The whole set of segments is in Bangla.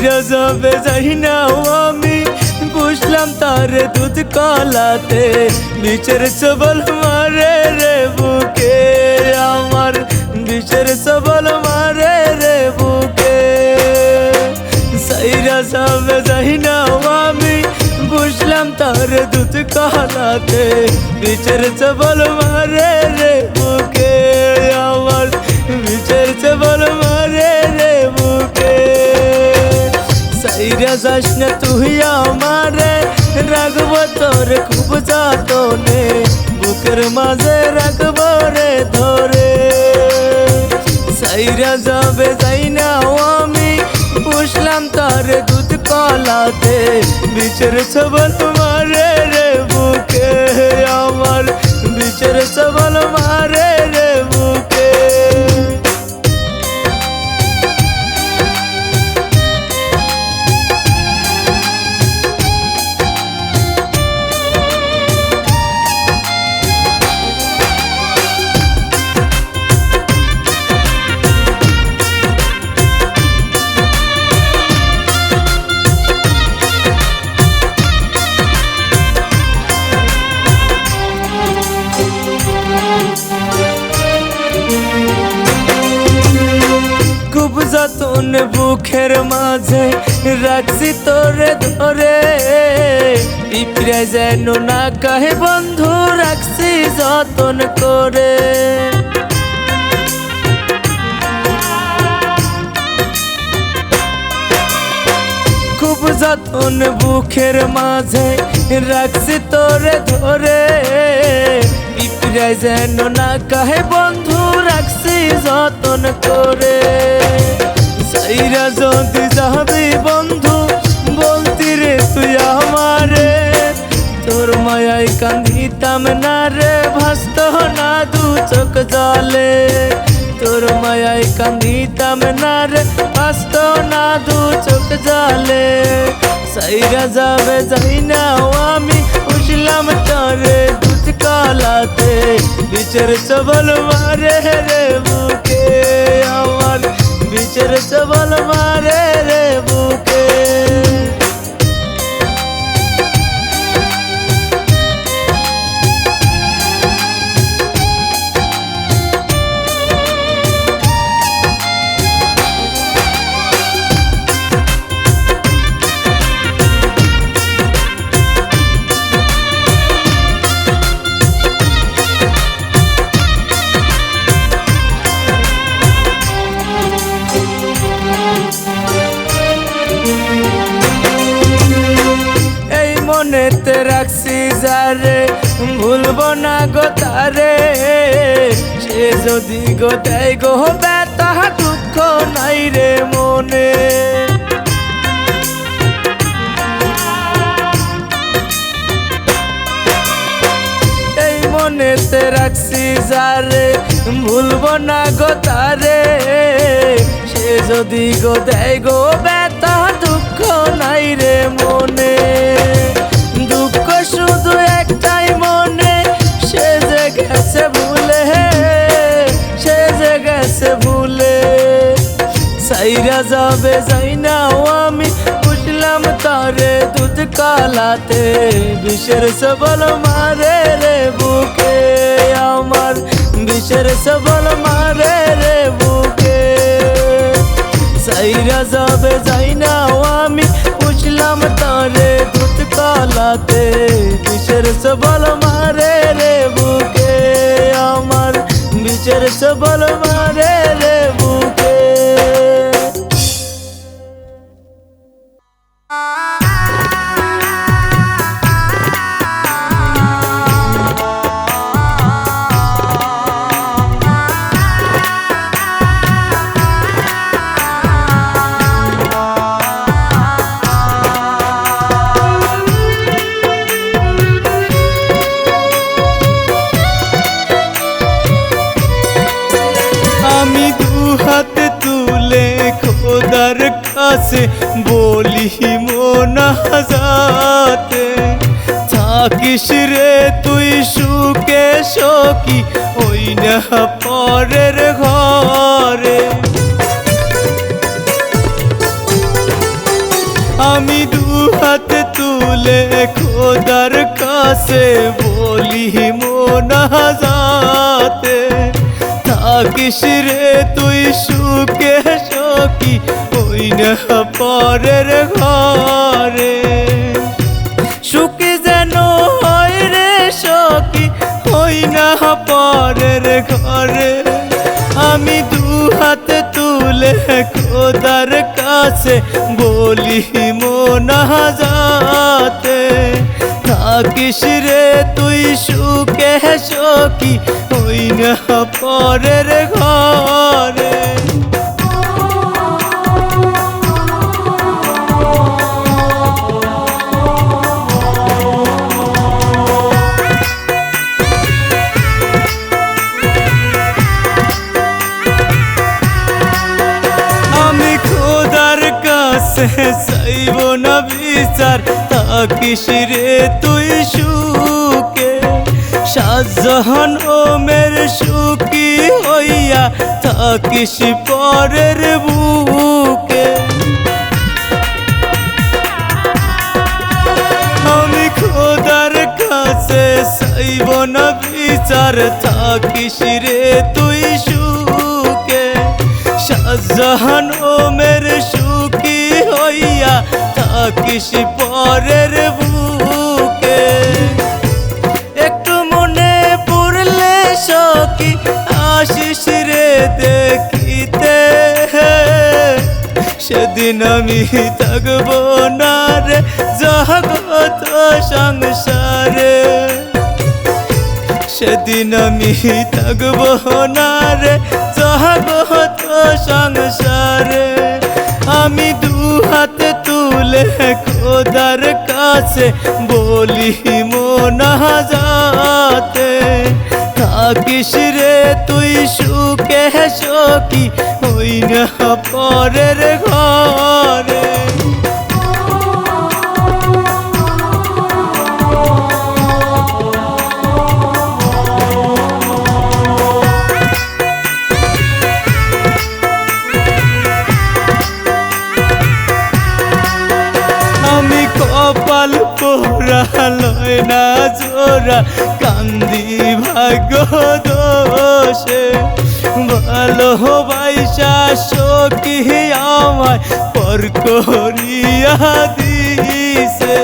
সাইরা যাবে যাই না আমি বুঝলাম তার দুধ কলাতে বিচের সবল মারে রে বুকে আমার বিচের সবল মারে রে বুকে সাইরা যাবে যাই না আমি বুঝলাম তার দুধ কলাতে বিচের সবল মারে রে বুকে আমার বিচের সবল মারে রে বুকে সাইরা যাস না তুই আমারে রাখবো তোর খুব যতনে বুকের মাঝে রাখবো রে ধরে সাইরা যাবে যাই না আমি বুঝলাম তার দুধ কলাতে বিচের সবল মারে রে বুকে আমার বিচের সবল মারে রে বুকে যতন বুকের মাঝে রাখছি তোরে ধরে পিঁপড়ে যেন না কাহে বন্ধু রাখছি যতন করে খুব যতন বুকের মাঝে রাখছি তোরে ধরে পিঁপড়ে যেন না কাহে বন্ধু রাখছি যতন করে সাইরা যদি যাবি বন্ধু বলতি রে তুই আমারে তোর মায়ায় কান্দিতাম না রে ভাসত না দু চোখ জলে তোর মায়ায় কান্দিতাম না রে ভাসত না দু চোখ জলে সাইরা যাবে যাই না আমি বুঝলাম তোরে দুধ কলাতে বিচের সবল মারে রে বুকে আমার বিচের সবল মারে রে বুকে মনেতে রাখছি যারে ভুলবো না গো তারে সে যদি গো দেয় গো ব্যথা দুঃখ নাই রে মনে এই মনেতে রাখছি যারে ভুলবো না গো তারে সে যদি গো দেয় গো ব্যথা দুঃখ নাই রে মনে দুঃখ শুধু একটাই মনে সে যে গেছে ভুলে সে যে গেছে ভুলে সাইরা যাবে যাই না আমি বুঝলাম তারে দুধ কলাতে বিচের সবল মারে রে বুকে আমার বিচের সবল মারে রে বুকে সাইরা যাবে যাই না আমি বুঝলাম তারে দুধ কলাতে বিচের সবল মারে রে বুকে আমার বিচের সবল মারে রে বুকে হাতে তুলে খোদার কাছে বলি মোনাজাতে থাকিস রে তুই সুখে সখী ওই না পরের ঘরে আমি দু হাত তুলে খোদার কাছে বলি মোনাজাতে, থাকিস রে তুই সুখে সখী ওই না পরের ঘরে। সুখী যেন হয় রে সখী ওই না পরের ঘরে। আমি দু হাত তুলে খোদার কাছে বলি মোনাজাতে, থাকিস রে তুই সুখে সখী ওই না পরের ঘরে। চাইব না বিচার, থাকিস রে তুই সুখে। শাহজাহান ওমের সুখী হইয়া থাকিস পরের বুকে। আমি খোদার কাছে চাইব না বিচার, থাকিস রে তুই সুখে। শাহজাহান ওমের সুখী হইয়া থাকিস পরের বুকে। একটু মনে পড়লে সখী আসিস রে দেখিতে, সেদিন আমি থাকব না রে জগৎ সংসারে। সেদিন আমি থাকব না রে জগৎ সংসারে। আমি দু হাত তুলে খোদার কাছে বলি মোনাজাতে, থাকিস রে তুই সুখে সখী ওই না পরের ঘরে। কপাল পোড়া লয় না জোড়া কান্দি ভাগ্য দোষে। ভালোবাসা সখী আমায় পর করিয়া দিছে।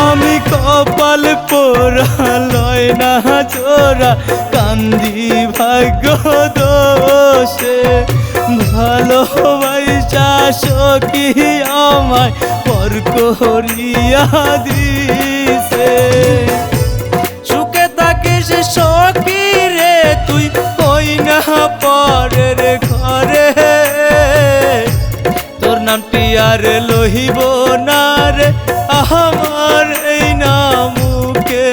আমি কপাল পোড়া লয় না জোড়া কান্দি ভাগ্য দোষে। ভালোবাসা সখী আমায় পর করিয়া দিছে। সুখে থাকিস সখী রে তুই ওই না পরের ঘরে। তোর নামটি আর লহিব না রে আমার এই না মুখে।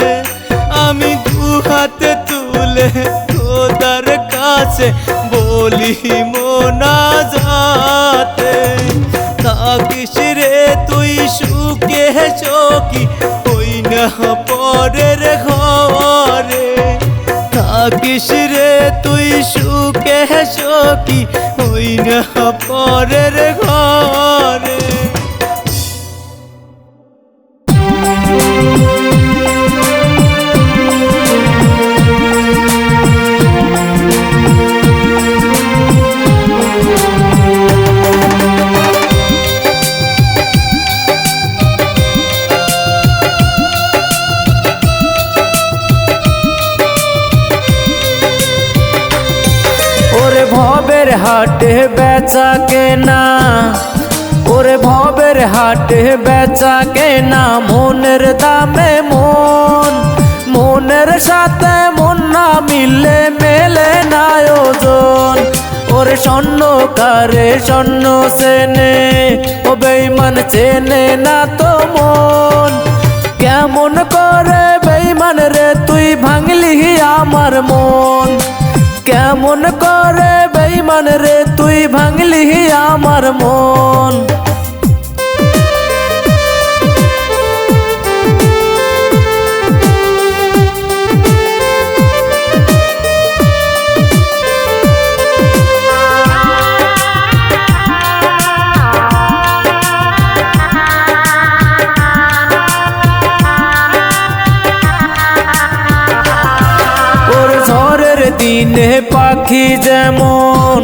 আমি দু হাতে তুলে খোদার কাছে বলি মোনাজাতে, থাকিস রে তুই সুখে সখী ওই না পরের ঘরে। থাকিস রে তুই সুখে সখী ওই না পরের ঘরে। ভবের হাটে বেচা কেনা, ওরে ভবের হাটে বেচা কেনা মনের দামে মন। মনের সাথে মন না মিললে মেলে না ওজন। ওরে স্বর্ণকারে স্বর্ণ চেনে, ও বেঈমান চেনে না তো মন। কেমন করে বেঈমান রে তুই ভাঙলি আমার মন। কেমন করে বেঈমান রে তুই ভাঙলি আমার মন। পাখি যেমন,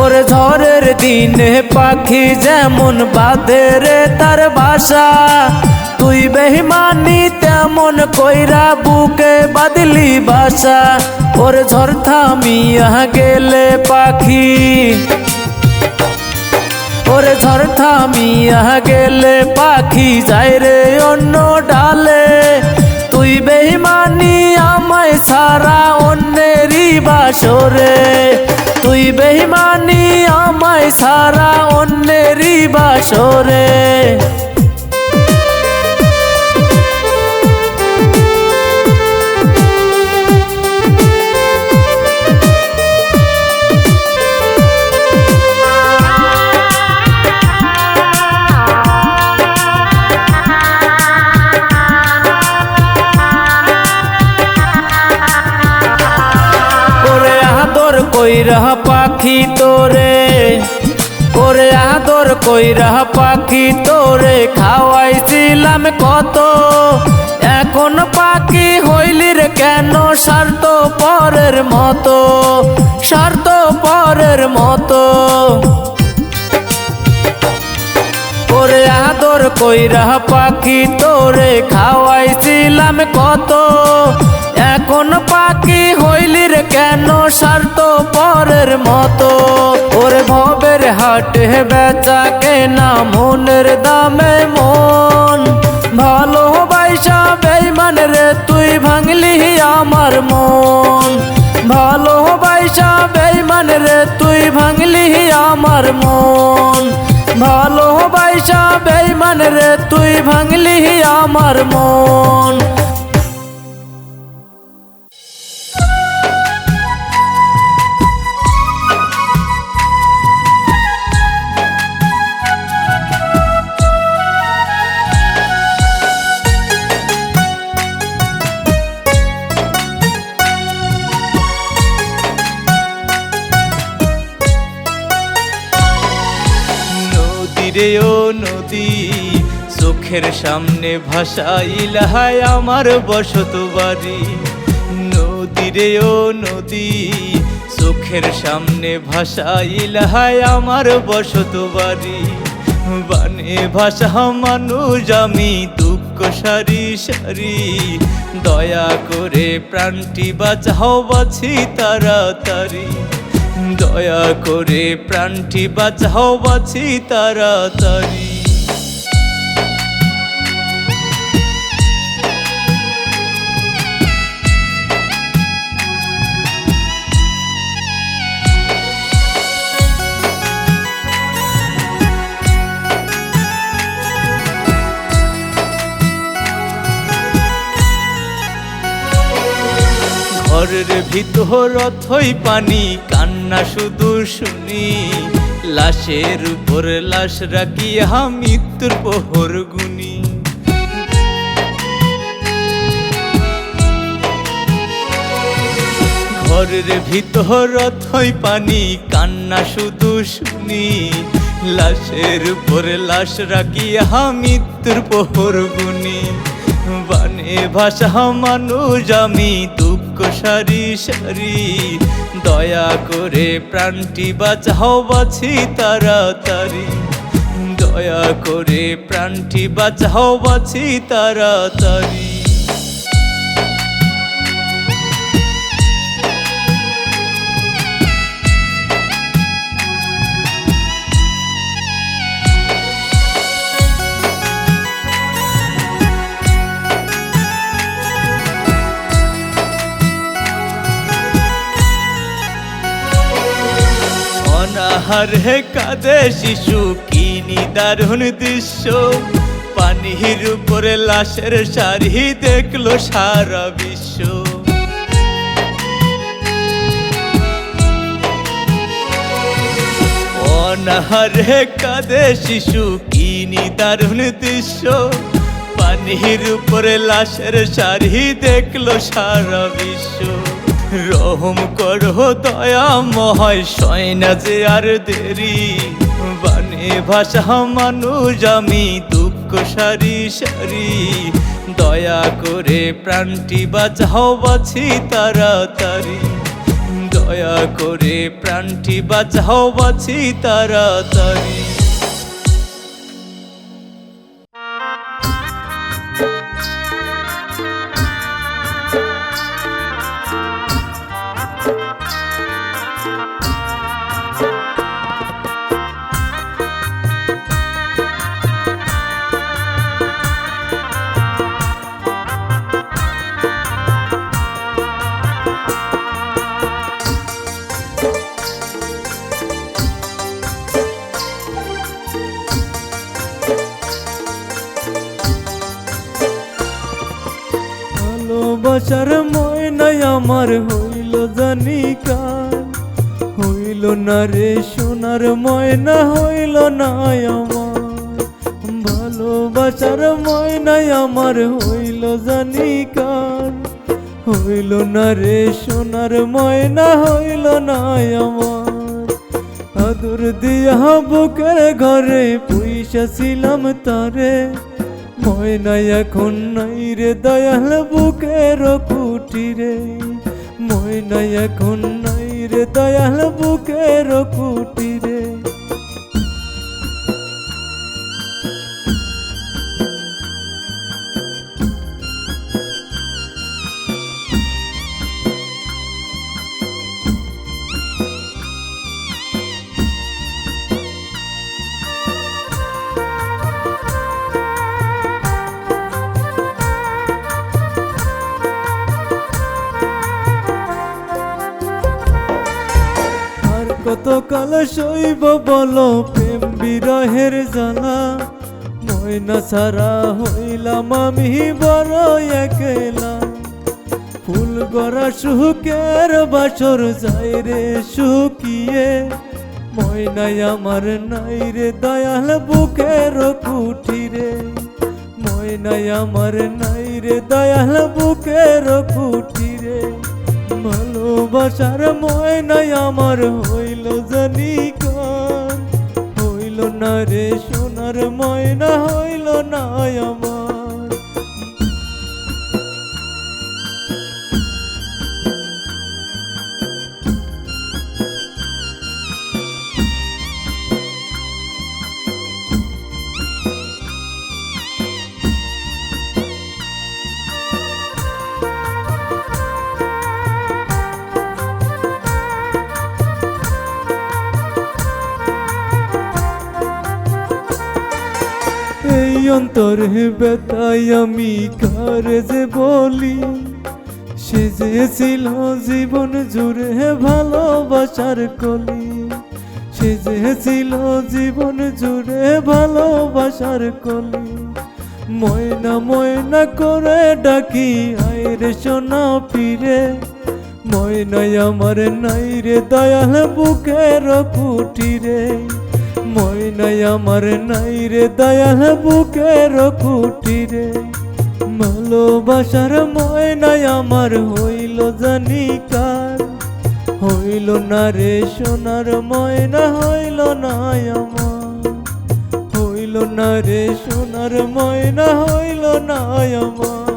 ওরে ঝড়ের দিনে পাখি যেমন বাঁধে রে তার বাসা, তুই বেঈমানি তেমন কইরা বুকে বাঁধলি বাসা। ওরে ঝড় থামিয়া গেলে পাখি, ওরে ঝড় থামিয়া গেলে পাখি যায় রে অন্য ডালে, তুই বেঈমানি আমায় ছাড়া অন্যেরই বাসরে, তুই বেঈমানি আমায় ছাড়া অন্যেরই বাসরে। কইরা পাখি তোরে, ওরে আদর কইরা পাখি তোরে খাওয়াইছিলাম কত, এখন পাখি হইলি রে কেন স্বার্থ পরের মতো, স্বার্থ পরের মতো। ওরে আদর কইরা পাখি তোরে খাওয়াইছিলাম কত, এখন পাখি হইলি রে কেন স্বার্থ পরের মতো। ওরে ভবের হাটে বেচা কেনা মনের দামে মন, ভালোবাসা বেঈমান রে তুই ভাঙলি আমার মন, ভালোবাসা বেঈমান রে তুই ভাঙলি আমার মন, ভালোবাসা বেঈমান রে তুই ভাঙলি আমার মন। রে ও নদী চোখের সামনে ভাসাইলা হায় আমার বসত বাড়ি, নদী রে ও নদী চোখের সামনে ভাসাইলা হায় আমার বসত বাড়ি, বানে ভাষা মানুষ আমি দুঃখ সারি সারি, দয়া করে প্রাণটি বাঁচাও বাছি তাড়াতাড়ি, দয়া করে প্রাণটি বাঁচাও বাছি তাড়াতাড়ি। ঘরের ভিতর অথই পানি কান্না শুধু শুনি, লাশের উপর লাশ রাখিয়া মৃত্যুর প্রহর গুনি, ঘরের ভিতর অথই পানি কান্না শুধু শুনি, লাশের উপর লাশ রাখিয়া মৃত্যুর প্রহর গুনি, বানে ভাষা মানুষ আমি দুঃখ সারি সারি, দয়া করে প্রাণটি বাঁচাও বাছি তাড়াতাড়ি, দয়া করে প্রাণটি বাঁচাও বাছি তাড়াতাড়ি। অনাহারে কাঁদে শিশু কি নিদারুণ দৃশ্য, পানির উপরে লাশের সারি দেখলো সারা বিশ্ব, অনাহারে কাঁদে শিশু কি নিদারুণ দৃশ্য, পানির উপরে লাশের সারি দেখলো সারা বিশ্ব, রহম করো দয়াময় সয় না যে আর দেরি, বানে ভাষা মানুষ আমি দুঃখ সারি সারি, দয়া করে প্রাণটি বাঁচাও বাছি তাড়াতাড়ি, দয়া করে প্রাণটি বাঁচাও বাঁচি তাড়াতাড়ি। ভালোবাসার ময়নাই আমার হইল জানি কার, হইল না রে সোনার ময়না হইল না আমার। ভালোবাসার ময়নাই আমার হইল জানি কার, হইল না রে সোনার ময়না হইল না আমার। আদর দিয়া বুকের ঘরে পুইসা ছিলাম তারে, ময়না এখন নাই রে দয়াল বুকের কুটিরে, ময়না এখন নাই রে দয়াল বুকের কুটিরে। কতকাল সইব বলো প্রেম বিরহের জ্বালা, ময়না ছাড়া হইলাম আমি বড় একলা। ফুল গড়া সুখের বাসর যাই রে শুকিয়ে, ময়নাই আমার নাই রে দয়াল বুকের কুঠিরে, ময়নাই আমার নাই রে দয়াল বুকের কুঠিরে। ভালোবাসার ময়নাই আমার হইল জানি কার, হইল না রে সোনার ময়না হইল না আমার। এই অন্তরে ব্যথাই আমি কারে যে বলি, সে যে ছিল জীবন জুড়ে ভালোবাসার কলি, সে যে ছিল জীবন জুড়ে ভালোবাসার কলি। ময়না ময়না করে ডাকি আয় রে সোনা ফিরে, ময়নাই আমার নাই রে দয়াল বুকের কুঠিরে, ময়নাই আমার নাই রে দয়াল বুকের কুঠিরে। ভালোবাসার ময়নাই আমার হইল জানি কার, হইল না রে সোনার ময়না হইল না আমার, হইল না রে সোনার ময়না হইল না আমার।